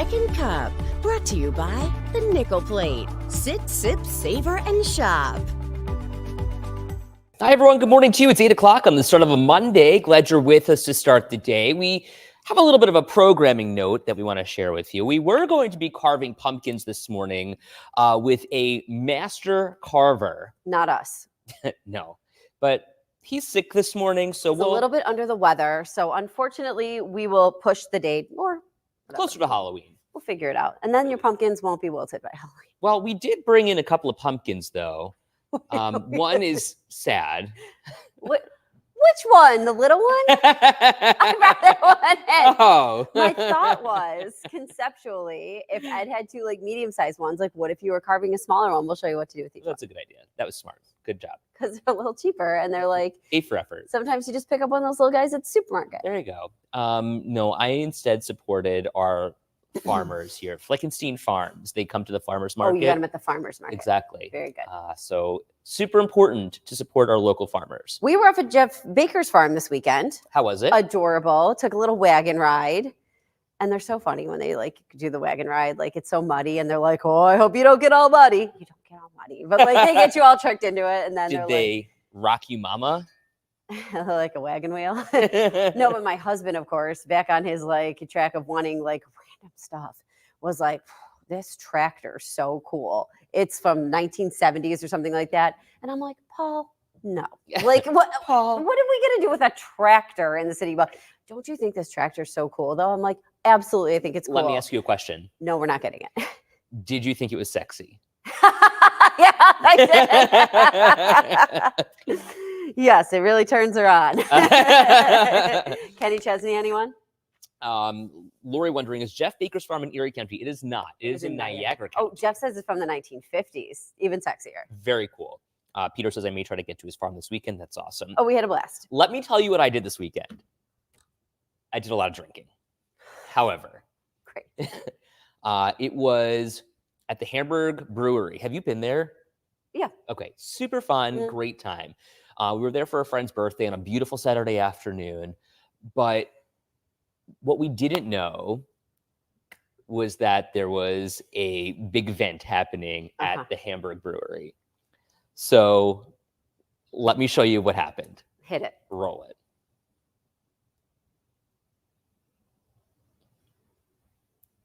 Second Cup, brought to you by the Nickel Plate. Sit, sip, savor, and shop. Hi, everyone. Good morning to you. It's 8 o'clock on the start of a Monday. Glad you're with us to start the day. We have a little bit of a programming note that we want to share with you. We were going to be carving pumpkins this morning with a master carver. Not us. No, but he's sick this morning, so He's a little bit under the weather. So unfortunately, we will push the date or whatever. Closer to Halloween. We'll figure it out. And then your pumpkins won't be wilted by Halloween. Well, we did bring in a couple of pumpkins, though. One is sad. Which one? The little one? I brought that one in. Oh. My thought was, conceptually, if Ed had two like medium-sized ones, like what if you were carving a smaller one? We'll show you what to do with each one. That's a good idea. That was smart. Good job. Because they're a little cheaper and they're like A for effort. Sometimes you just pick up one of those little guys at the supermarket. There you go. No, I instead supported our farmers here, Fleckenstein Farms. They come to the farmers market. Oh, you got them at the farmers market. Exactly. Very good. So super important to support our local farmers. We were up at Jeff Baker's farm this weekend. How was it? Adorable. Took a little wagon ride. And they're so funny when they like do the wagon ride. Like it's so muddy and they're like, oh, I hope you don't get all muddy. You don't get all muddy. But like they get you all tricked into it. And then Did they rock you mama? Like a wagon wheel? No, but my husband, of course, back on his like track of wanting like random stuff, was like, this tractor's so cool. It's from 1970s or something like that. And I'm like, Paul, no. Like what Paul, what are we gonna do with a tractor in the city? But don't you think this tractor's so cool though? I'm like, absolutely, I think it's cool. let me ask you a question. No, we're not getting it. Did you think it was sexy? Yeah, I did. Yes, it really turns her on. Kenny Chesney, anyone? Lori wondering, is Jeff Baker's farm in Erie County? It is not. It is in Niagara County. Oh, Jeff says it's from the 1950s. Even sexier. Very cool. Peter says I may try to get to his farm this weekend. That's awesome. Oh, we had a blast. Let me tell you what I did this weekend. I did a lot of drinking. However, Great. It was at the Hamburg Brewery. Have you been there? Yeah. Okay. Super fun. Yeah. Great time. We were there for a friend's birthday on a beautiful Saturday afternoon. But what we didn't know was that there was a big event happening at the Hamburg Brewery. So let me show you what happened. Hit it. Roll it.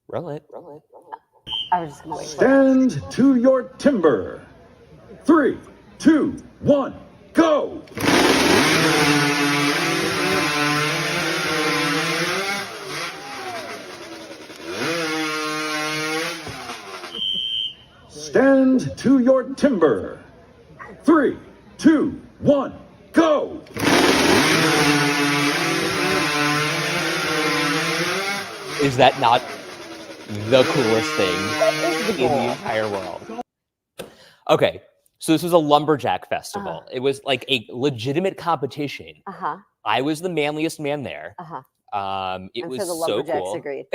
Roll it. Roll it. Roll it. I was just going to wait. Stand to your timber. 3, 2, 1, go! Stand to your timber. 3, 2, 1, go! Is that not the coolest thing in the entire world? Okay, so this was a lumberjack festival. It was like a legitimate competition. I was the manliest man there. It was the so lumberjacks cool. agreed.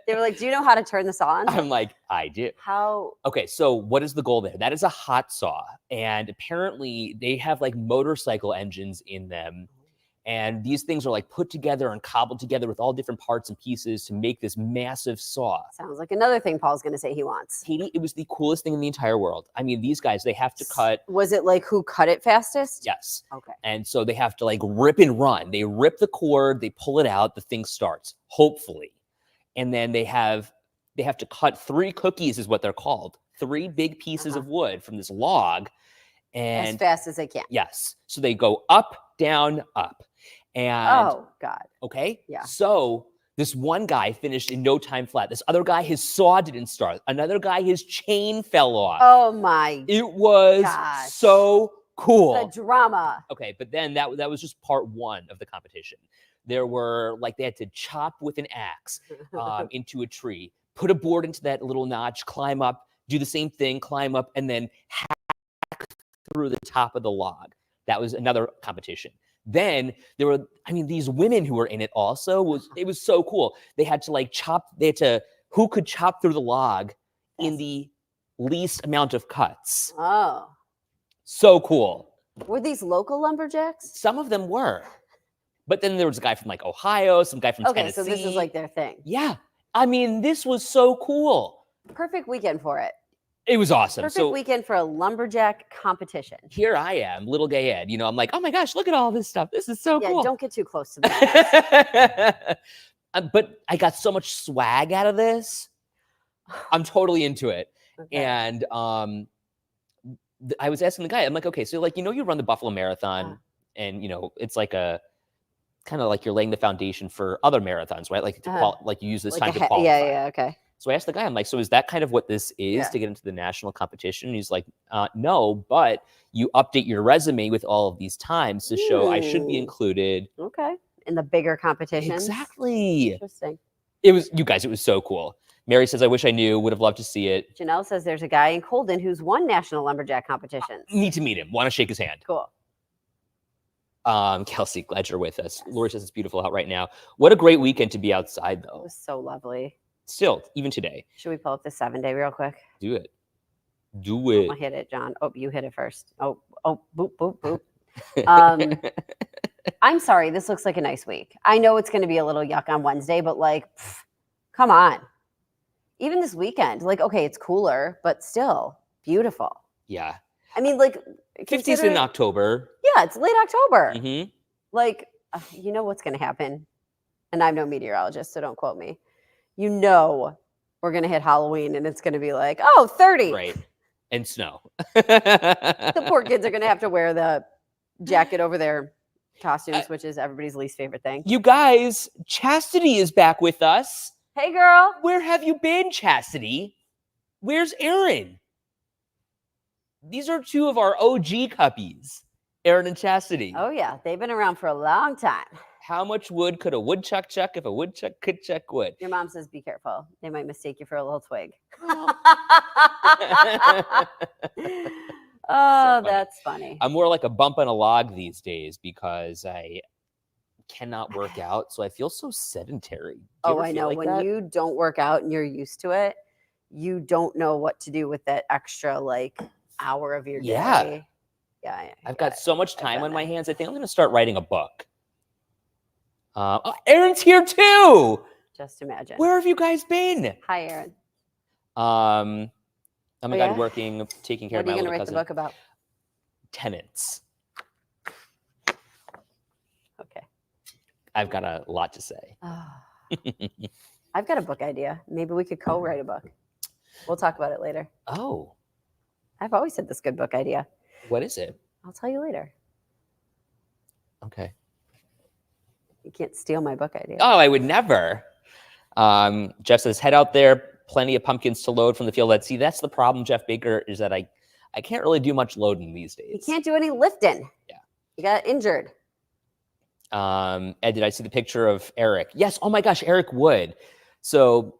They were like, do you know how to turn this on? I'm like, I do. How? Okay, so what is the goal there? That is a hot saw. And apparently they have like motorcycle engines in them. And these things are like put together and cobbled together with all different parts and pieces to make this massive saw. Sounds like another thing Paul's going to say he wants. Katie, it was the coolest thing in the entire world. I mean, these guys, they have to cut. Was it like who cut it fastest? Yes. Okay. And so they have to like rip and run. They rip the cord, they pull it out, the thing starts, hopefully. And then they have to cut 3 cookies is what they're called. 3 big pieces of wood from this log. And as fast as they can. Yes. So they go up, down, up. And oh, God. Okay. Yeah. So this one guy finished in no time flat. This other guy, his saw didn't start. Another guy, his chain fell off. Oh, my. It was so cool. The drama. Okay. But then that was just part 1 of the competition. There were like, they had to chop with an axe into a tree, put a board into that little notch, climb up, do the same thing, climb up, and then hack through the top of the log. That was another competition. Then there were, I mean, these women who were in it also, it was so cool. They had to like who could chop through the log in the least amount of cuts. Oh. So cool. Were these local lumberjacks? Some of them were. But then there was a guy from like Ohio, some guy from Tennessee. Okay, so this is like their thing. Yeah. I mean, this was so cool. Perfect weekend for it. It was awesome. Perfect So weekend for a lumberjack competition. here I am, little gay Ed. I'm like, oh my gosh, look at all this stuff. This is so Yeah, cool. don't get too close to the But I got so much swag out of this. I'm totally into it. Okay. And I was asking the guy, I'm like, okay, so like, you run the Buffalo Marathon and, it's like a kind of like you're laying the foundation for other marathons, right? Like, like you use this time to qualify. Yeah, okay. So I asked the guy, I'm like, so is that kind of what this is to get into the national competition? And he's like, no, but you update your resume with all of these times to show I should be included. Okay. In the bigger competitions. Exactly. Interesting. It was so cool. Mary says, I wish I knew, would have loved to see it. Janelle says there's a guy in Colden who's won national lumberjack competitions. Need to meet him. Want to shake his hand. Cool. Kelsey, glad you're with us. Lori says it's beautiful out right now. What a great weekend to be outside, It though. was so lovely. Still, even today. Should we pull up the 7-day real quick? Do it. Do it. I'll hit it, John. Oh, you hit it first. Oh, boop, boop, boop. I'm sorry. This looks like a nice week. I know it's going to be a little yuck on Wednesday, but like, come on. Even this weekend, like, okay, it's cooler, but still beautiful. Yeah. I mean, like, 50s in October. Yeah, it's late October. Mm-hmm. Like, you know what's going to happen? And I'm no meteorologist, so don't quote me. You know we're going to hit Halloween and it's going to be like, oh, 30. Right. And snow. The poor kids are going to have to wear the jacket over their costumes, which is everybody's least favorite thing. You guys, Chastity is back with us. Hey, girl. Where have you been, Chastity? Where's Aaron? These are two of our OG cuppies, Aaron and Chastity. Oh, yeah. They've been around for a long time. How much wood could a woodchuck chuck if a woodchuck could chuck wood? Your mom says, be careful. They might mistake you for a little twig. Oh, that's funny. I'm more like a bump on a log these days because I cannot work out. So I feel so sedentary. Do you Oh, ever I feel know. like When that? you don't work out and you're used to it, you don't know what to do with that extra like hour of your Yeah. day. Yeah. I've got so much time done on my that. hands. I think I'm going to start writing a book. Oh, Aaron's here too. Just imagine. Where have you guys been? Hi, Aaron. Oh my yeah? God, working, taking care What of are my you going to little write cousin. the book about? Tenants. Okay. I've got a lot to say. I've got a book idea. Maybe we could co-write a book. We'll talk about it later. Oh, I've always had this good book idea. what is it? I'll tell you later. Okay. You can't steal my book idea. Oh, I would never. Jeff says, head out there. Plenty of pumpkins to load from the field. See, that's the problem, Jeff Baker, is that I can't really do much loading these days. You can't do any lifting. Yeah. You got injured. Ed, did I see the picture of Eric? Yes. Oh my gosh, Eric Wood. So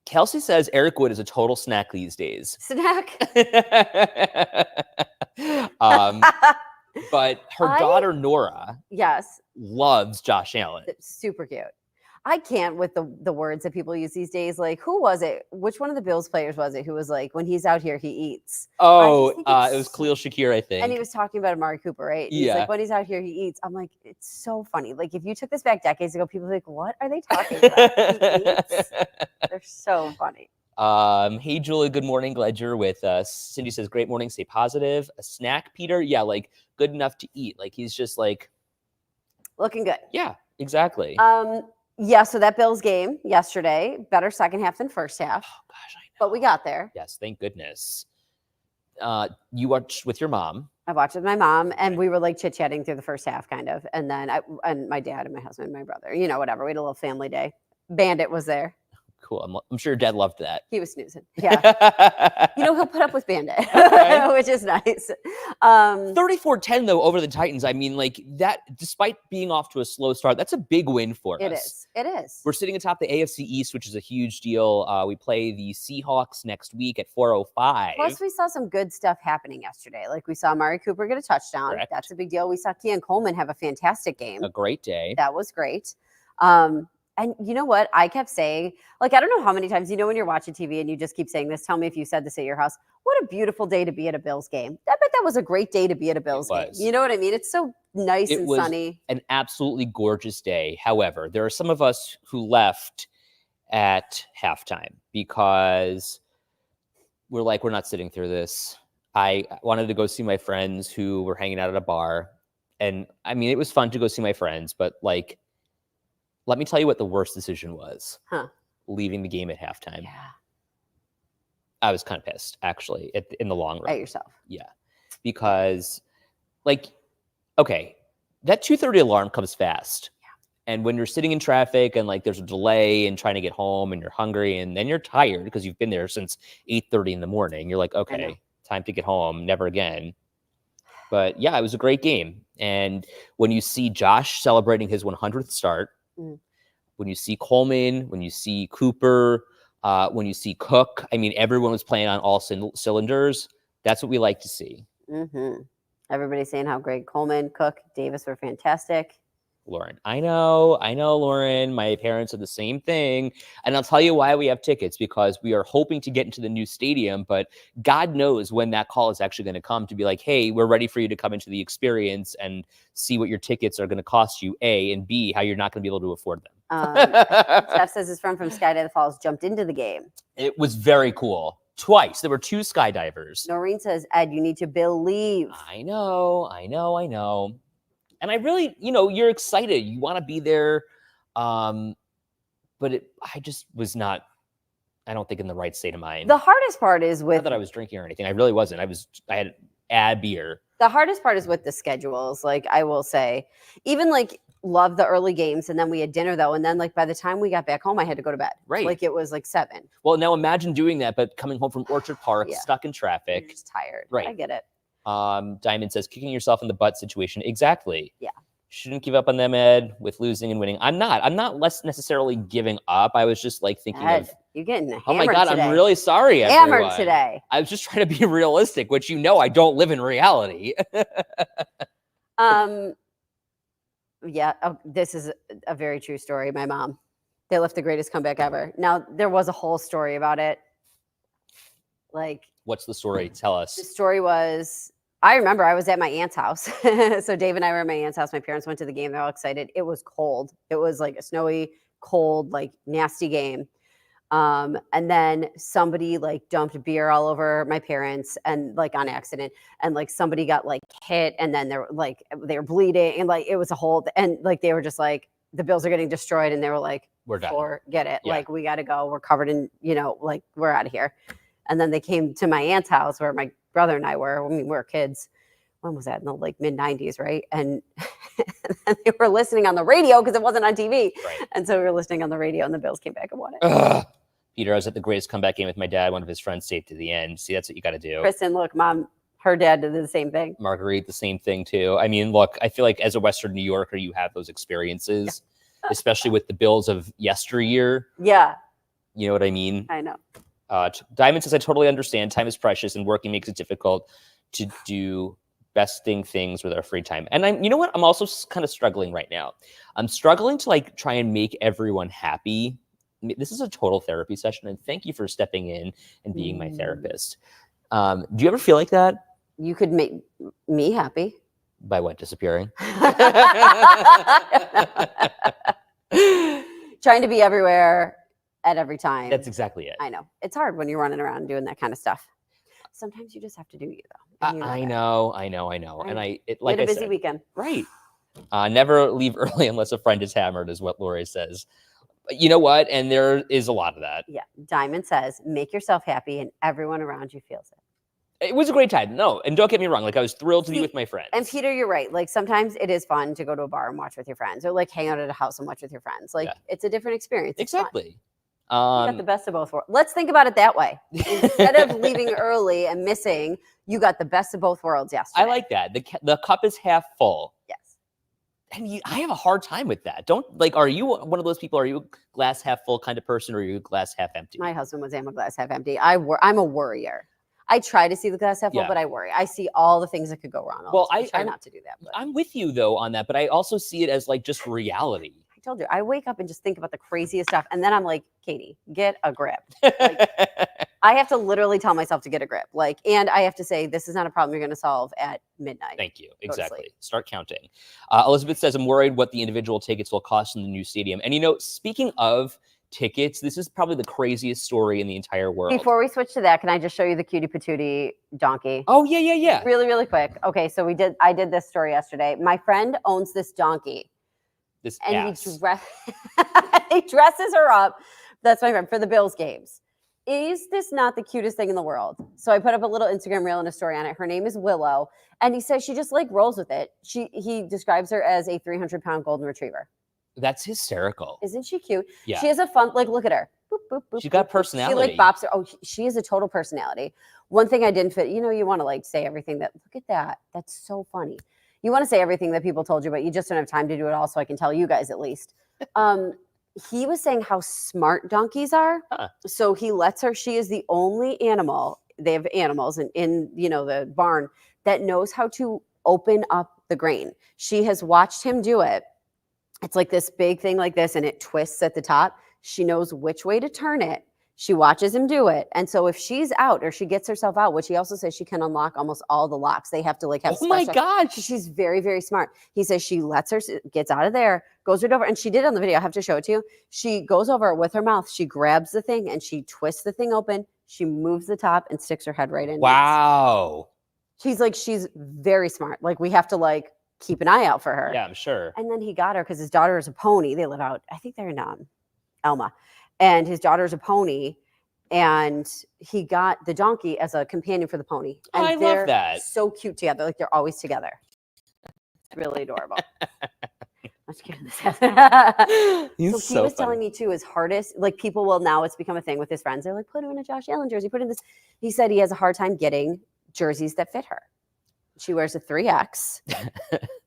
Kelsey says Eric Wood is a total snack these days. Snack. But her daughter Nora Yes. loves Josh Allen. It's super cute. I can't with the words that people use these days. Like, who was it? Which one of the Bills players was it who was like, when he's out here, he eats? Oh, think it was Khalil Shakir, I think. And he was talking about Amari Cooper, right? He's Yeah. like, when he's out here, he eats. I'm like, it's so funny. Like, if you took this back decades ago, people would be like, what are they talking about? He eats? They're so funny. Hey, Julie, good morning. Glad you're with us. Cindy says, great morning. Stay positive. A snack, Peter? Yeah, like good enough to eat. Like he's just like, Looking good. yeah, exactly. Yeah, so that Bills game yesterday, better second half than first half. Oh, gosh, I know. But we got there. Yes, thank goodness. You watched with your mom. I watched with my mom, and we were like chit chatting through the first half, kind of. And then and my dad and my husband, and my brother, whatever. We had a little family day. Bandit was there. Cool. I'm sure your dad loved that. He was snoozing. Yeah. He'll put up with Bandit, Okay. which is nice. 34-10 though over the Titans. I mean, like that, despite being off to a slow start, that's a big win for It us. is. It is. We're sitting atop the AFC East, which is a huge deal. We play the Seahawks next week at 4:05. Plus, we saw some good stuff happening yesterday. Like we saw Amari Cooper get a touchdown. Correct. That's a big deal. We saw Keon Coleman have a fantastic game. A great day. That was great. And you know what? I kept saying, like, I don't know how many times, when you're watching TV and you just keep saying this, tell me if you said this at your house. What a beautiful day to be at a Bills game. I bet that was a great day to be at a Bills game. was. You know what I mean? It's so nice It and was sunny. An absolutely gorgeous day. However, there are some of us who left at halftime because we're not sitting through this. I wanted to go see my friends who were hanging out at a bar. And I mean, it was fun to go see my friends, but like, let me tell you what the worst decision was. Huh. Leaving the game at halftime. Yeah. I was kind of pissed, actually, in the long run. At yourself. Yeah. Because, like, okay, that 2:30 alarm comes fast. Yeah. And when you're sitting in traffic and, like, there's a delay and trying to get home and you're hungry and then you're tired because you've been there since 8:30 in the morning, you're like, okay, time to get home, never again. But, yeah, it was a great game. And when you see Josh celebrating his 100th start, when you see Coleman, when you see Cooper, when you see Cook, I mean, everyone was playing on all cylinders. That's what we like to see. Mm-hmm. Everybody's saying how great Coleman, Cook, Davis were fantastic. Lauren, I know, Lauren. My parents are the same thing. And I'll tell you why we have tickets, because we are hoping to get into the new stadium, but God knows when that call is actually going to come to be like, hey, we're ready for you to come into the experience and see what your tickets are going to cost you, A, and B, how you're not going to be able to afford them. Jeff says his friend from Skydive Falls jumped into the game. It was very cool. Twice. There were 2 skydivers. Noreen says, Ed, you need to believe. I know. And I really, you're excited. You want to be there. But I just was not, I don't think, in the right state of mind. The hardest part is with... Not that I was drinking or anything. I really wasn't. I had a beer. The hardest part is with the schedules. Like, I will say, even like, love the early games. And then we had dinner though. And then like, by the time we got back home, I had to go to bed. Right. Like it was like 7. Well, now imagine doing that, but coming home from Orchard Park, stuck in traffic. You're just tired. Right. I get it. Diamond says, kicking yourself in the butt situation. Exactly. Yeah. Shouldn't give up on them, Ed, with losing and winning. I'm not less necessarily giving up. I was just like thinking Ed, of, you're getting hammered oh my God, today. I'm really sorry, everyone. Hammered today. I was just trying to be realistic, which I don't live in reality. Yeah, this is a very true story. My mom, they left the greatest comeback ever. Now, there was a whole story about it. Like, what's the story? Tell us. The story was, I remember I was at my aunt's house. So Dave and I were at my aunt's house. My parents went to the game. They're all excited. It was cold. It was like a snowy, cold, like nasty game. And then somebody like dumped beer all over my parents and like on accident, and like somebody got like hit, and then they were bleeding, and like it was a whole, and like they were just like, the Bills are getting destroyed, and they were like, we're done. Forget it. Yeah. Like, we got to go. We're covered in, like, we're out of here. And then they came to my aunt's house where my brother and I were. I mean, we were kids. When was that? In the like mid 90s, right? And they were listening on the radio because it wasn't on TV. Right. And so we were listening on the radio, and the Bills came back and won it. Ugh. Peter, I was at the greatest comeback game with my dad. One of his friends stayed to the end. See, that's what you got to do. Kristen, look, Mom, her dad did the same thing. Marguerite, the same thing too. I mean, look, I feel like as a Western New Yorker, you have those experiences, especially with the Bills of yesteryear. Yeah. You know what I mean? I know. Diamond says, I totally understand. Time is precious and working makes it difficult to do besting things with our free time. And you know what? I'm also kind of struggling right now. I'm struggling to like try and make everyone happy. This is a total therapy session, and thank you for stepping in and being my therapist. Do you ever feel like that? You could make me happy. By what? Disappearing? Trying to be everywhere at every time. That's exactly it. I know. It's hard when you're running around doing that kind of stuff. Sometimes you just have to do you, though. I know. And like you had a busy said, weekend. Right. Never leave early unless a friend is hammered, is what Lori says. But you know what? And there is a lot of that. Yeah. Diamond says, make yourself happy and everyone around you feels it. It was a great time. No, and don't get me wrong. Like, I was thrilled to be with my friends. And Peter, you're right. Like, sometimes it is fun to go to a bar and watch with your friends, or like hang out at a house and watch with your friends. Like, it's a different experience. It's exactly. You got the best of both worlds. Let's think about it that way. Instead of leaving early and missing, you got the best of both worlds yesterday. I like that. The cup is half full. Yes. And I have a hard time with that. Are you one of those people? Are you a glass half full kind of person, or are you a glass half empty? My husband was, I'm a glass half empty. I'm a worrier. I try to see the glass half full, but I worry. I see all the things that could go wrong. Well, I try not to do that. But. I'm with you though on that, but I also see it as like just reality. I told you, I wake up and just think about the craziest stuff, and then I'm like, Katie, get a grip. Like, I have to literally tell myself to get a grip. Like, and I have to say, this is not a problem you're going to solve at midnight. Thank you. Exactly. Start counting. Elizabeth says, I'm worried what the individual tickets will cost in the new stadium. And speaking of tickets. This is probably the craziest story in the entire world. Before we switch to that, can I just show you the cutie patootie donkey? Oh, yeah. Really, really quick. Okay, so I did this story yesterday. My friend owns this donkey. This And ass. he dresses her up. That's my friend for the Bills games. Is this not the cutest thing in the world? So I put up a little Instagram reel and a story on it. Her name is Willow. And he says she just like rolls with it. He describes her as a 300-pound golden retriever. That's hysterical. Isn't she cute? Yeah. She has a fun, like, look at her. Boop, boop, boop, She's got boop, boop. personality. She like bops her. Oh, she is a total personality. One thing I didn't fit, you want to like say everything that, look at that. That's so funny. You want to say everything that people told you, but you just don't have time to do it all. So I can tell you guys at least. He was saying how smart donkeys are. Huh. So he lets her, she is the only animal, they have animals in the barn that knows how to open up the grain. She has watched him do it. It's like this big thing like this, and it twists at the top. She knows which way to turn it. She watches him do it. And so if she's out or she gets herself out, which he also says she can unlock almost all the locks. They have to like have Oh my gosh. She's very, very smart. He says she lets her, gets out of there, goes right over. And she did on the video. I have to show it to you. She goes over with her mouth. She grabs the thing and she twists the thing open. She moves the top and sticks her head right in. Wow. She's very smart. Like we have to like keep an eye out for her. Yeah, I'm sure. And then he got her because his daughter is a pony. They live out, I think they're in Elma. And his daughter's a pony. And he got the donkey as a companion for the pony. And I love that. So cute together. Like they're always together. It's really adorable. Let's get this. He's So he was telling me too, his hardest, like people will now, it's become a thing with his friends. They're like, put him in a Josh Allen jersey, put in this. He said he has a hard time getting jerseys that fit her. She wears a 3X.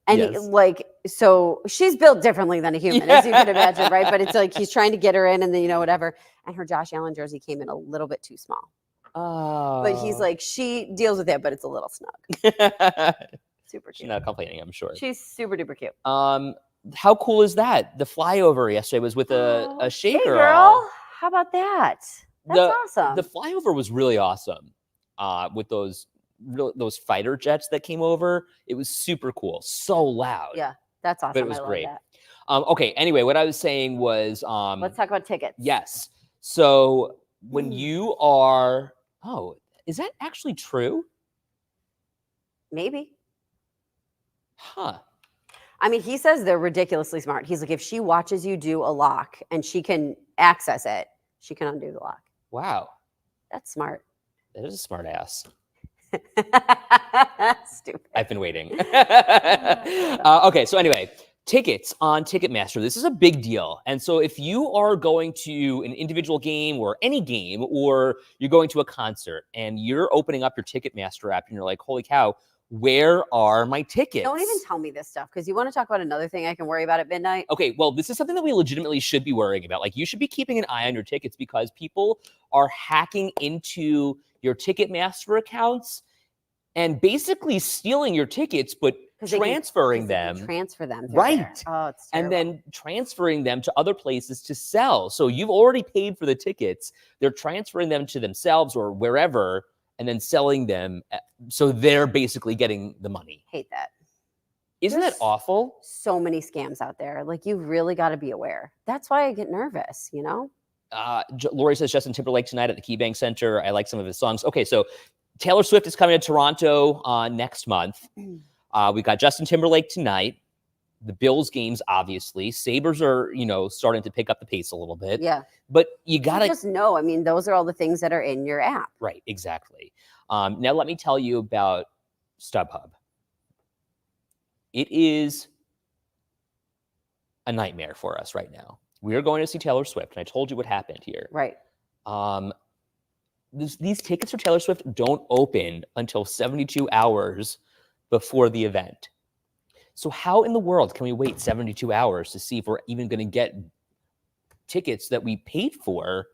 And Yes. so she's built differently than a human, as you can imagine, right? But it's like he's trying to get her in and then, whatever. And her Josh Allen jersey came in a little bit too small. Oh. But he's like, she deals with it, but it's a little snug. Super She's cute. not complaining, I'm sure. She's super duper cute. How cool is that? The flyover yesterday was with a Shea Hey, girl. How about that? That's awesome. The flyover was really awesome. With those fighter jets that came over, it was super cool. So loud. Yeah, that's awesome. But it was I love great. that. Okay. Anyway, what I was saying was, Let's talk about tickets. yes. So when you are, is that actually true? Maybe. Huh. I mean, he says they're ridiculously smart. He's like, if she watches you do a lock and she can access it, she can undo the lock. Wow. That's smart. That is a smart ass. Stupid. I've been waiting. Okay, so anyway, tickets on Ticketmaster. This is a big deal. And so if you are going to an individual game or any game, or you're going to a concert and you're opening up your Ticketmaster app and you're like, holy cow, where are my tickets? Don't even tell me this stuff because you want to talk about another thing I can worry about at midnight. Okay, well, this is something that we legitimately should be worrying about. Like, you should be keeping an eye on your tickets because people are hacking into your Ticketmaster accounts and basically stealing your tickets, but transferring them. Transfer them. Right. There. Oh, it's terrible. And then transferring them to other places to sell. So you've already paid for the tickets. They're transferring them to themselves or wherever and then selling them. So they're basically getting the money. Hate that. Isn't that awful? So many scams out there. Like, you've really got to be aware. That's why I get nervous, Lori says Justin Timberlake tonight at the KeyBank Center. I like some of his songs. Okay, so Taylor Swift is coming to Toronto next month. We got Justin Timberlake tonight. The Bills games, obviously. Sabres are, starting to pick up the pace a little bit. Yeah. But you got to just know. I mean, those are all the things that are in your app. Right, exactly. Now let me tell you about StubHub. It is a nightmare for us right now. We are going to see Taylor Swift, and I told you what happened here. Right. These tickets for Taylor Swift don't open until 72 hours before the event. So how in the world can we wait 72 hours to see if we're even going to get tickets that we paid for?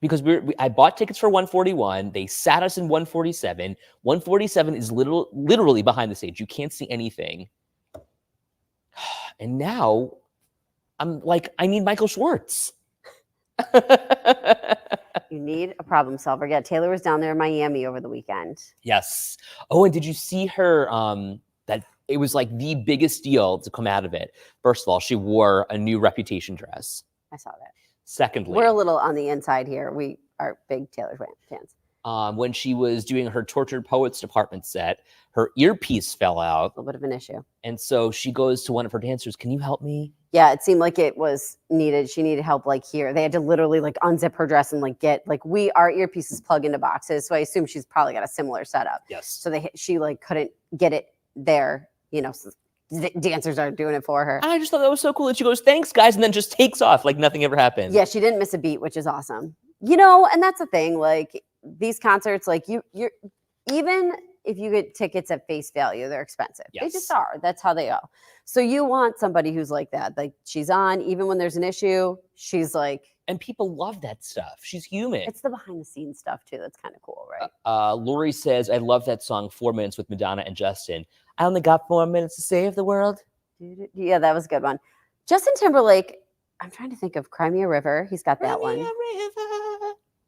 Because I bought tickets for 141. They sat us in 147. 147 is literally behind the stage. You can't see anything. And now I'm like, I need Michael Schwartz. You need a problem solver. Yeah, Taylor was down there in Miami over the weekend. Yes. Oh, and did you see her? That it was like the biggest deal to come out of it. First of all, she wore a new Reputation dress. I saw that. Secondly, We're a little on the inside here. We are big Taylor fans. When she was doing her Tortured Poets department set, her earpiece fell out. A little bit of an issue. And so she goes to one of her dancers, can you help me? Yeah, it seemed like it was needed. She needed help like here. They had to literally like unzip her dress and like get like our earpieces plug into boxes. So I assume she's probably got a similar setup. Yes. So she like couldn't get it there, so dancers are doing it for her. I just thought that was so cool that she goes, thanks guys, and then just takes off like nothing ever happened. Yeah, she didn't miss a beat, which is awesome. And that's the thing, like these concerts, like you're even if you get tickets at face value, they're expensive. Yes. They just are. That's how they go. So you want somebody who's like that. Like she's on, even when there's an issue, she's like. And people love that stuff. She's human. It's the behind the scenes stuff too. That's kind of cool, right? Lori says, I love that song, 4 Minutes with Madonna and Justin. I only got 4 minutes to save the world. Yeah, that was a good one. Justin Timberlake, I'm trying to think of Cry Me a River. He's got that one.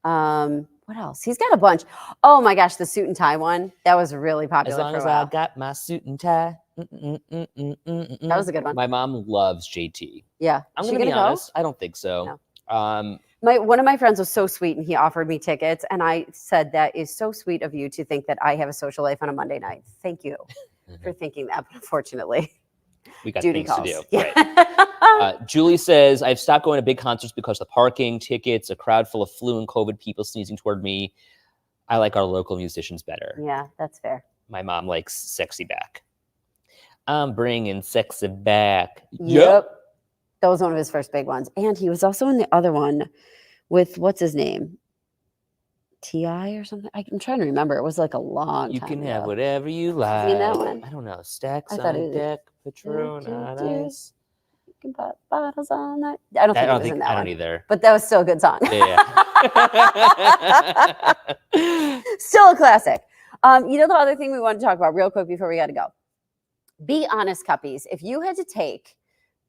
What else? He's got a bunch. Oh my gosh, the suit and tie one. That was really popular. As long as I got my suit and tie. That was a good one. My mom loves JT. Yeah. I'm going to be honest. I don't think so. No. One of my friends was so sweet and he offered me tickets. And I said, that is so sweet of you to think that I have a social life on a Monday night. Thank you for thinking that. But unfortunately, we got duty things calls. to do. Yeah. Right. Julie says, I've stopped going to big concerts because of the parking, tickets, a crowd full of flu and COVID people sneezing toward me. I like our local musicians better. Yeah, that's fair. My mom likes sexy back. I'm bringing sexy back. Yep. That was one of his first big ones. And he was also in the other one with, what's his name? T.I. or something? I'm trying to remember. It was like a long You time can ago. have whatever you like. You that one? I don't know. Stacks I thought on it was- deck, Patron on ice. You can put bottles on that. I don't think it was in that I one. don't either. But that was still a good song. Yeah. Still a classic. The other thing we want to talk about real quick before we got to go. Be honest, Cuppies. If you had to take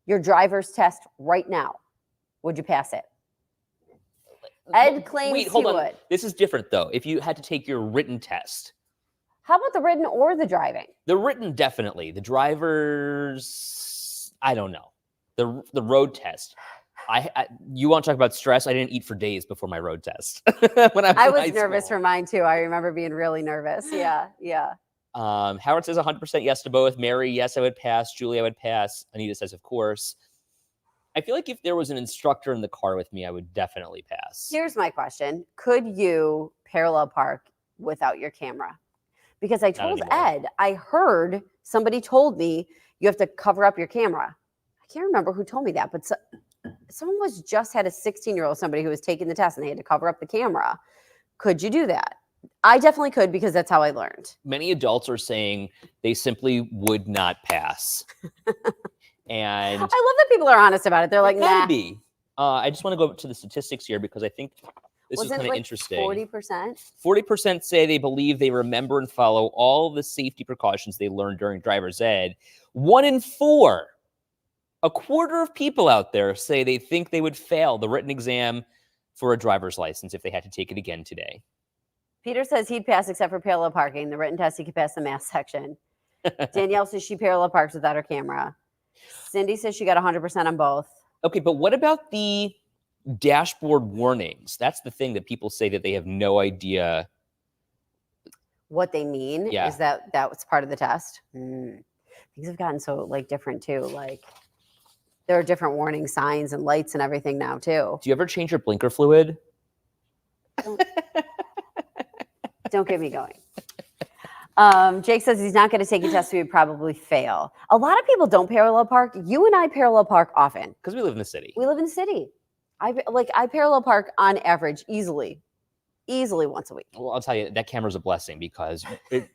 your driver's test right now, would you pass it? Ed claims hold he on. would. This is different, though. If you had to take your written test. How about the written or the driving? The written, definitely. The drivers, I don't know. The road test. You want to talk about stress? I didn't eat for days before my road test. when I was nervous for mine, too. I remember being really nervous. Yeah. Howard says 100% yes to both. Mary, yes, I would pass. Julie, I would pass. Anita says, of course. I feel like if there was an instructor in the car with me, I would definitely pass. Here's my question. Could you parallel park without your camera? Because I told Ed, I heard somebody told me you have to cover up your camera. I can't remember who told me that, but someone was just had a 16-year-old, somebody who was taking the test and they had to cover up the camera. Could you do that? I definitely could because that's how I learned. Many adults are saying they simply would not pass. And I love that people are honest about it. They're like, nah. Maybe. I just want to go to the statistics here because I think this is kind of interesting. 40%? 40% say they believe they remember and follow all the safety precautions they learned during driver's ed. 1 in 4, a quarter of people out there say they think they would fail the written exam for a driver's license if they had to take it again today. Peter says he'd pass except for parallel parking. The written test, he could pass the math section. Danielle says she parallel parks without her camera. Cindy says she got 100% on both. Okay, but what about the dashboard warnings? That's the thing that people say that they have no idea. What they mean is that was part of the test. Things have gotten so different too. Like there are different warning signs and lights and everything now too. Do you ever change your blinker fluid? Don't get me going. Jake says he's not going to take a test, so he'd probably fail. A lot of people don't parallel park. You and I parallel park often. Because we live in the city. We live in the city. I parallel park on average easily once a week. Well, I'll tell you, that camera's a blessing because it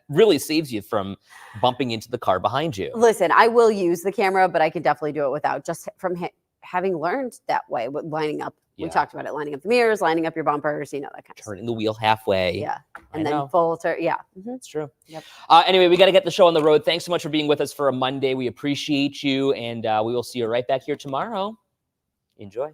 really saves you from bumping into the car behind you. Listen, I will use the camera, but I can definitely do it without, just from having learned that way with lining up. We talked about it, lining up the mirrors, lining up your bumpers, that kind of stuff. Turning the wheel halfway. Yeah. And then full turn. Yeah. It's true. Yep. Anyway, we got to get the show on the road. Thanks so much for being with us for a Monday. We appreciate you. And we will see you right back here tomorrow. Enjoy.